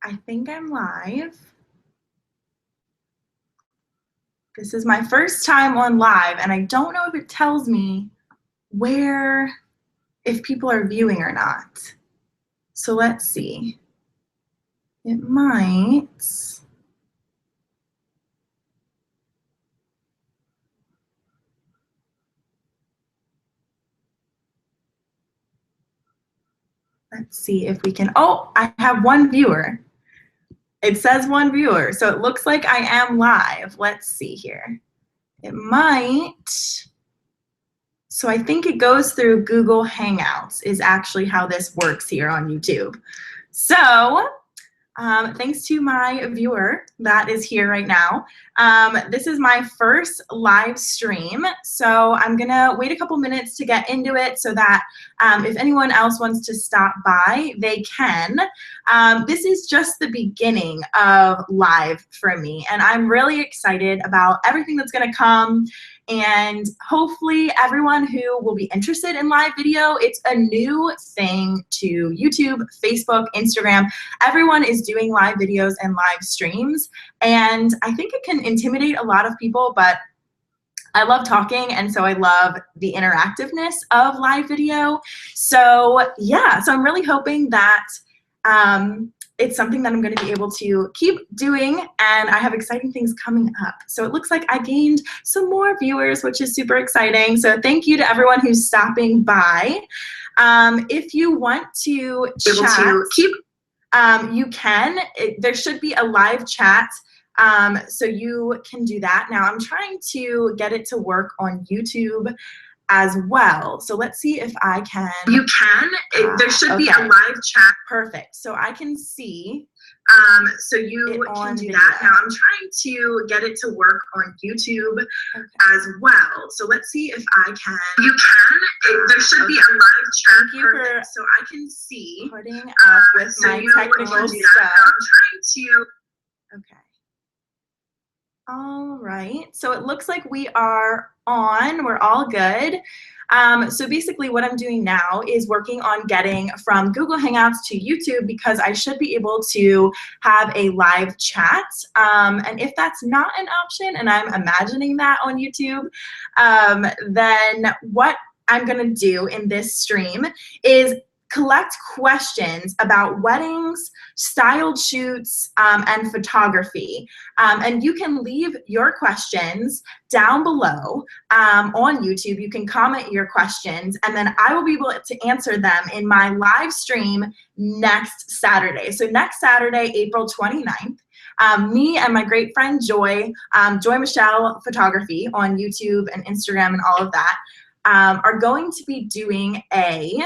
I think I'm live. This is my first time on live, and I don't know if it tells me if people are viewing or not. So let's see. It might. Let's see if we can, oh, I have one viewer. It says one viewer, so it looks like I am live. Let's see here. It might, so I think it goes through Google Hangouts is actually how this works here on YouTube. So thanks to my viewer that is here right now. This is my first live stream, so I'm gonna wait a couple minutes to get into it so that if anyone else wants to stop by, they can. This is just the beginning of live for me, and I'm really excited about everything that's gonna come. And hopefully everyone who will be interested in live video, it's a new thing to YouTube, Facebook, Instagram. Everyone is doing live videos and live streams. And I think it can intimidate a lot of people, but I love talking, and so I love the interactiveness of live video. So yeah, so I'm really hoping that it's something that I'm going to be able to keep doing, and I have exciting things coming up. So it looks like I gained some more viewers, which is super exciting. So thank you to everyone who's stopping by. If you want to chat, you can. There should be a live chat, so you can do that. Now I'm trying to get it to work on YouTube as well. So let's see if I can. You can. There should be a live chat. Perfect. So I can see. So you can do that. Now I'm trying to get it to work on YouTube as well. So let's see if I can. You can. There should be a live chat. Thank you for so I can see. Putting up with my technical stuff. I'm trying to. Okay. All right, so it looks like we are on, we're all good. So basically what I'm doing now is working on getting from Google Hangouts to YouTube, because I should be able to have a live chat. And if that's not an option, and I'm imagining that on YouTube, then what I'm gonna do in this stream is collect questions about weddings, styled shoots, and photography. And you can leave your questions down below on YouTube. You can comment your questions, and then I will be able to answer them in my live stream next Saturday. So next Saturday, April 29th, me and my great friend Joy, Joy Michelle Photography on YouTube and Instagram and all of that, are going to be doing a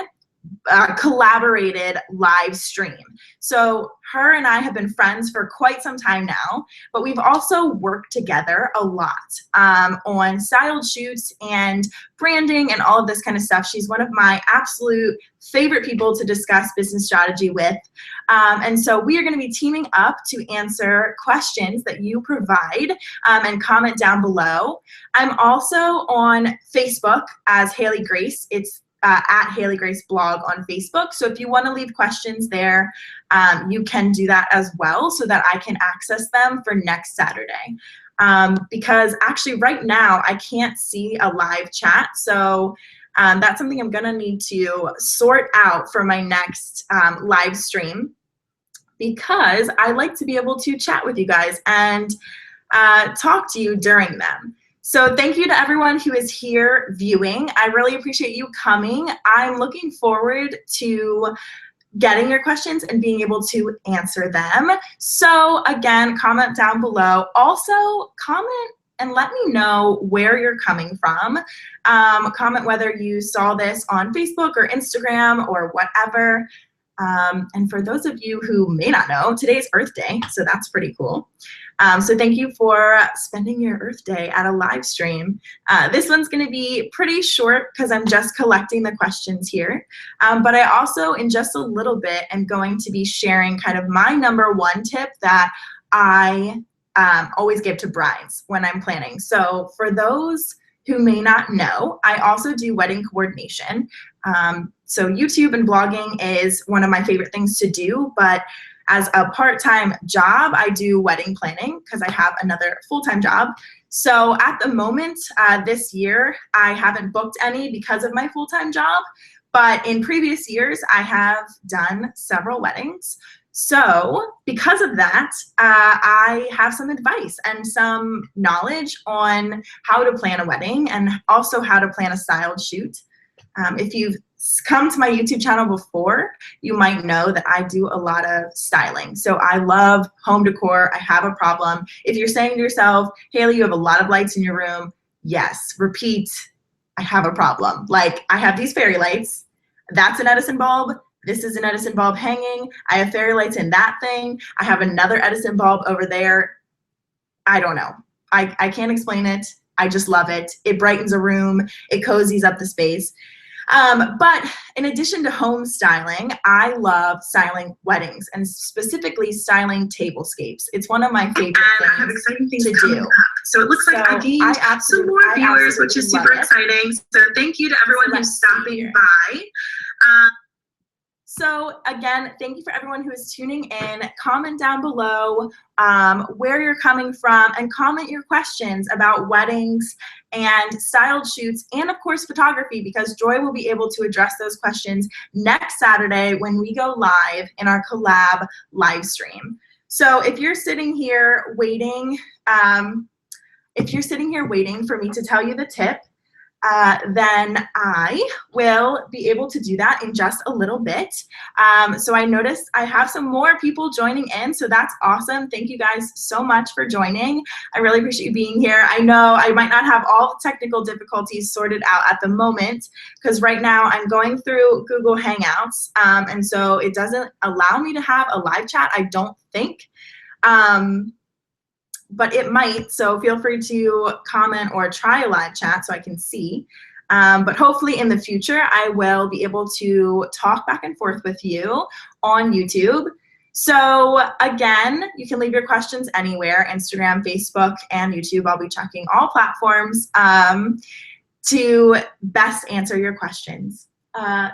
collaborated live stream. So her and I have been friends for quite some time now, but we've also worked together a lot on styled shoots and branding and all of this kind of stuff. She's one of my absolute favorite people to discuss business strategy with. And so we are going to be teaming up to answer questions that you provide and comment down below. I'm also on Facebook as HaileyGrace. It's at HaileyGrace blog on Facebook. So if you want to leave questions there, you can do that as well so that I can access them for next Saturday. Because actually right now I can't see a live chat. So that's something I'm gonna need to sort out for my next live stream, because I like to be able to chat with you guys and talk to you during them. So thank you to everyone who is here viewing. I really appreciate you coming. I'm looking forward to getting your questions and being able to answer them. So again, comment down below. Also, comment and let me know where you're coming from. Comment whether you saw this on Facebook or Instagram or whatever. And for those of you who may not know, today's Earth Day, so that's pretty cool. So thank you for spending your Earth Day at a live stream. This one's gonna be pretty short because I'm just collecting the questions here. But I also, in just a little bit, am going to be sharing kind of my #1 tip that I always give to brides when I'm planning. So for those who may not know, I also do wedding coordination. So YouTube and blogging is one of my favorite things to do, but as a part-time job, I do wedding planning because I have another full-time job. So at the moment, this year, I haven't booked any because of my full-time job, but in previous years, I have done several weddings. So because of that, I have some advice and some knowledge on how to plan a wedding and also how to plan a styled shoot. If you've come to my YouTube channel before, you might know that I do a lot of styling. So I love home decor. I have a problem. If you're saying to yourself, Hailey, you have a lot of lights in your room, yes, repeat, I have a problem. Like, I have these fairy lights. That's an Edison bulb. This is an Edison bulb hanging. I have fairy lights in that thing. I have another Edison bulb over there. I don't know. I can't explain it. I just love it. It brightens a room. It cozies up the space. But in addition to home styling, I love styling weddings and specifically styling tablescapes. It's one of my favorite things. I have exciting things to coming do. up. So it looks like I gained some more viewers, which is super exciting. So thank you to everyone who's stopping by. So again, thank you for everyone who is tuning in. Comment down below where you're coming from and comment your questions about weddings and styled shoots and of course photography, because Joy will be able to address those questions next Saturday when we go live in our collab live stream. So if you're sitting here waiting, for me to tell you the tip, then I will be able to do that in just a little bit. So I noticed I have some more people joining in, so that's awesome. Thank you guys so much for joining. I really appreciate you being here. I know I might not have all the technical difficulties sorted out at the moment because right now I'm going through Google Hangouts, and so it doesn't allow me to have a live chat, I don't think. But it might, so feel free to comment or try a live chat so I can see. But hopefully in the future, I will be able to talk back and forth with you on YouTube. So again, you can leave your questions anywhere, Instagram, Facebook, and YouTube. I'll be checking all platforms to best answer your questions.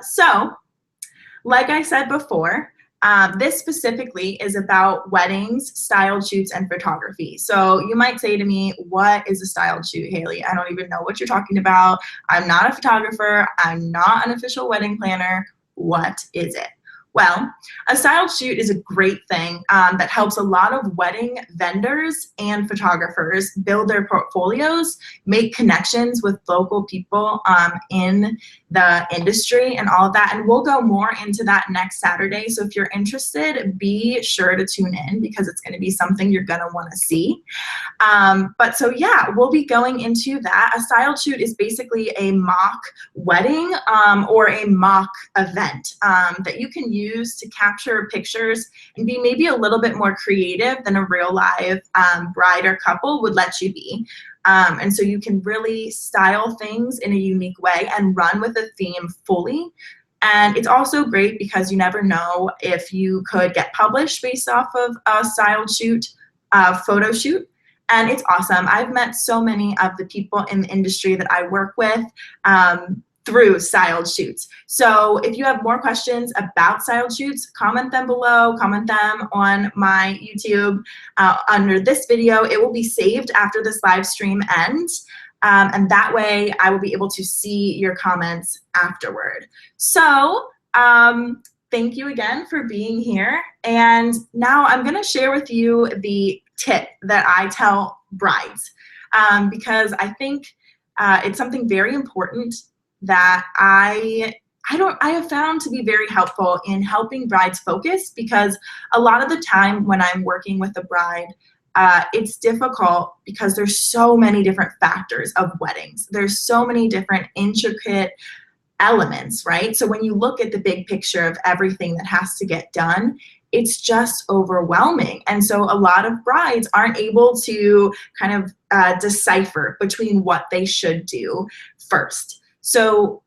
So like I said before, this specifically is about weddings, styled shoots, and photography. So you might say to me, what is a styled shoot, Hailey? I don't even know what you're talking about. I'm not a photographer. I'm not an official wedding planner. What is it? Well, a styled shoot is a great thing that helps a lot of wedding vendors and photographers build their portfolios, make connections with local people in the industry and all of that. And we'll go more into that next Saturday. So if you're interested, be sure to tune in because it's going to be something you're going to want to see. But so yeah, we'll be going into that. A styled shoot is basically a mock wedding or a mock event that you can use to capture pictures and be maybe a little bit more creative than a real live bride or couple would let you be. And so you can really style things in a unique way and run with a theme fully. And it's also great because you never know if you could get published based off of a styled shoot, photo shoot. And it's awesome. I've met so many of the people in the industry that I work with through styled shoots. So if you have more questions about styled shoots, comment them below, comment them on my YouTube under this video. It will be saved after this live stream ends. And that way I will be able to see your comments afterward. So thank you again for being here. And now I'm gonna share with you the tip that I tell brides because I think it's something very important that I have found to be very helpful in helping brides focus, because a lot of the time when I'm working with a bride, it's difficult because there's so many different factors of weddings. There's so many different intricate elements, right? So when you look at the big picture of everything that has to get done, it's just overwhelming. And so a lot of brides aren't able to kind of decipher between what they should do first. So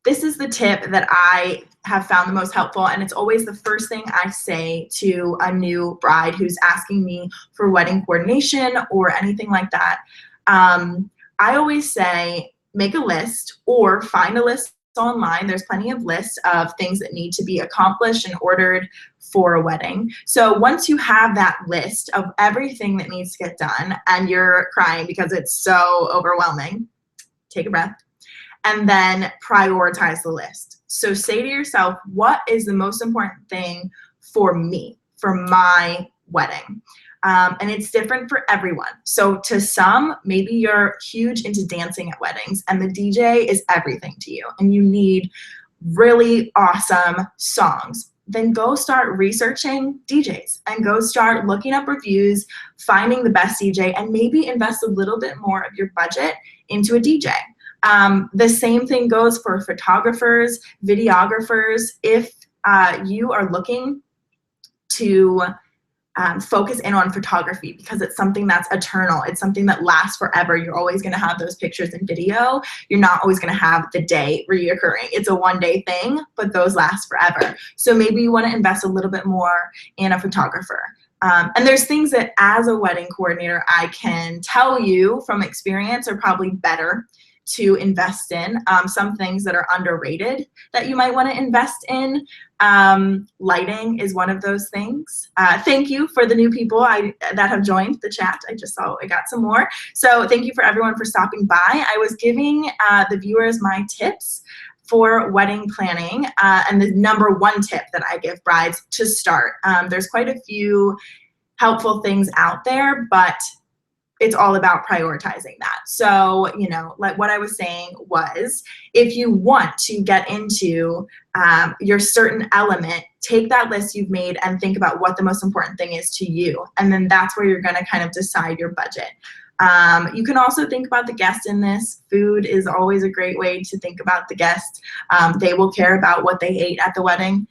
this is the tip that I have found the most helpful, and it's always the first thing I say to a new bride who's asking me for wedding coordination or anything like that. I always say, make a list or find a list online. There's plenty of lists of things that need to be accomplished and ordered for a wedding. So once you have that list of everything that needs to get done and you're crying because it's so overwhelming, take a breath and then prioritize the list. So say to yourself, what is the most important thing for me, for my wedding? And it's different for everyone. So to some, maybe you're huge into dancing at weddings and the DJ is everything to you and you need really awesome songs. Then go start researching DJs and go start looking up reviews, finding the best DJ, and maybe invest a little bit more of your budget into a DJ. The same thing goes for photographers, videographers. If you are looking to focus in on photography because it's something that's eternal. It's something that lasts forever. You're always going to have those pictures and video. You're not always going to have the day reoccurring. It's a one-day thing, but those last forever. So maybe you want to invest a little bit more in a photographer. And there's things that as a wedding coordinator, I can tell you from experience are probably better to invest in. Some things that are underrated that you might want to invest in. Lighting is one of those things. Thank you for the new people that have joined the chat. I just saw I got some more. So thank you for everyone for stopping by. I was giving the viewers my tips for wedding planning and the #1 tip that I give brides to start. There's quite a few helpful things out there, but it's all about prioritizing that. So, you know, like what I was saying was, if you want to get into your certain element, take that list you've made and think about what the most important thing is to you. And then that's where you're going to kind of decide your budget. You can also think about the guest in this. Food is always a great way to think about the guest. They will care about what they ate at the wedding.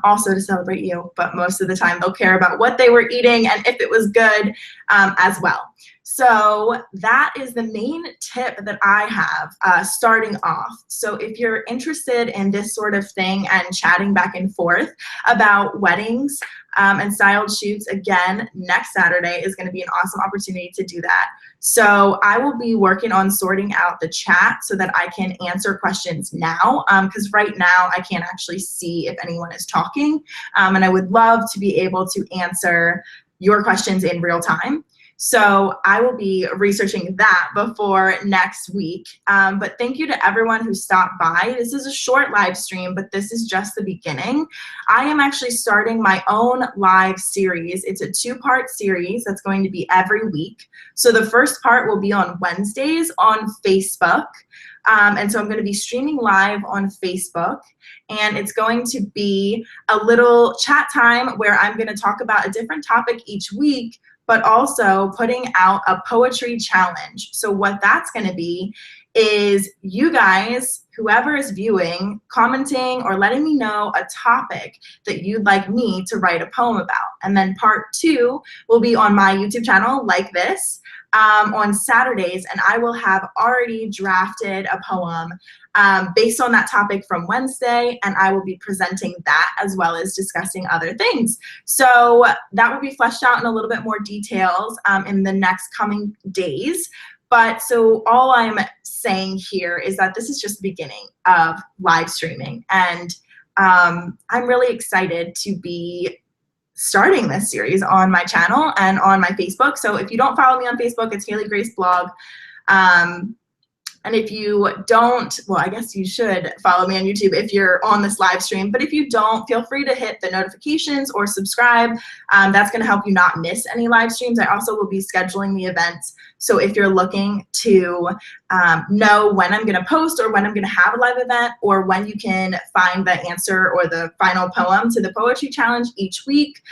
Also to celebrate you, but most of the time they'll care about what they were eating and if it was good as well. So that is the main tip that I have starting off. So if you're interested in this sort of thing and chatting back and forth about weddings and styled shoots, again, next Saturday is going to be an awesome opportunity to do that. So I will be working on sorting out the chat so that I can answer questions now, because right now I can't actually see if anyone is talking, and I would love to be able to answer your questions in real time. So I will be researching that before next week. But thank you to everyone who stopped by. This is a short live stream, but this is just the beginning. I am actually starting my own live series. It's a 2-part series that's going to be every week. So the first part will be on Wednesdays on Facebook. And so I'm going to be streaming live on Facebook, and it's going to be a little chat time where I'm going to talk about a different topic each week, but also putting out a poetry challenge. So what that's going to be is you guys, whoever is viewing, commenting or letting me know a topic that you'd like me to write a poem about. And then part 2 will be on my YouTube channel like this on Saturdays, and I will have already drafted a poem based on that topic from Wednesday, and I will be presenting that as well as discussing other things. So that will be fleshed out in a little bit more details in the next coming days. But so all I'm saying here is that this is just the beginning of live streaming, and I'm really excited to be starting this series on my channel and on my Facebook. So if you don't follow me on Facebook, it's HaileyGrace blog. And if you don't, well, I guess you should follow me on YouTube if you're on this live stream. But if you don't, feel free to hit the notifications or subscribe. That's going to help you not miss any live streams. I also will be scheduling the events. So if you're looking to know when I'm going to post or when I'm going to have a live event or when you can find the answer or the final poem to the poetry challenge each week,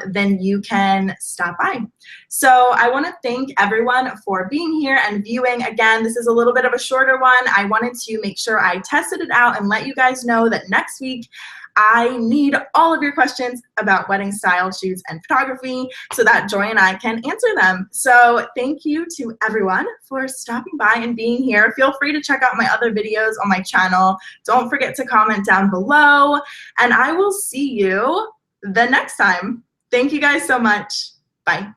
then you can stop by. So I want to thank everyone for being here and viewing. Again, this is a little bit of a shorter one. I wanted to make sure I tested it out and let you guys know that next week I need all of your questions about wedding style shoots and photography so that Joy and I can answer them. So thank you to everyone for stopping by and being here. Feel free to check out my other videos on my channel. Don't forget to comment down below, and I will see you the next time. Thank you guys so much. Bye.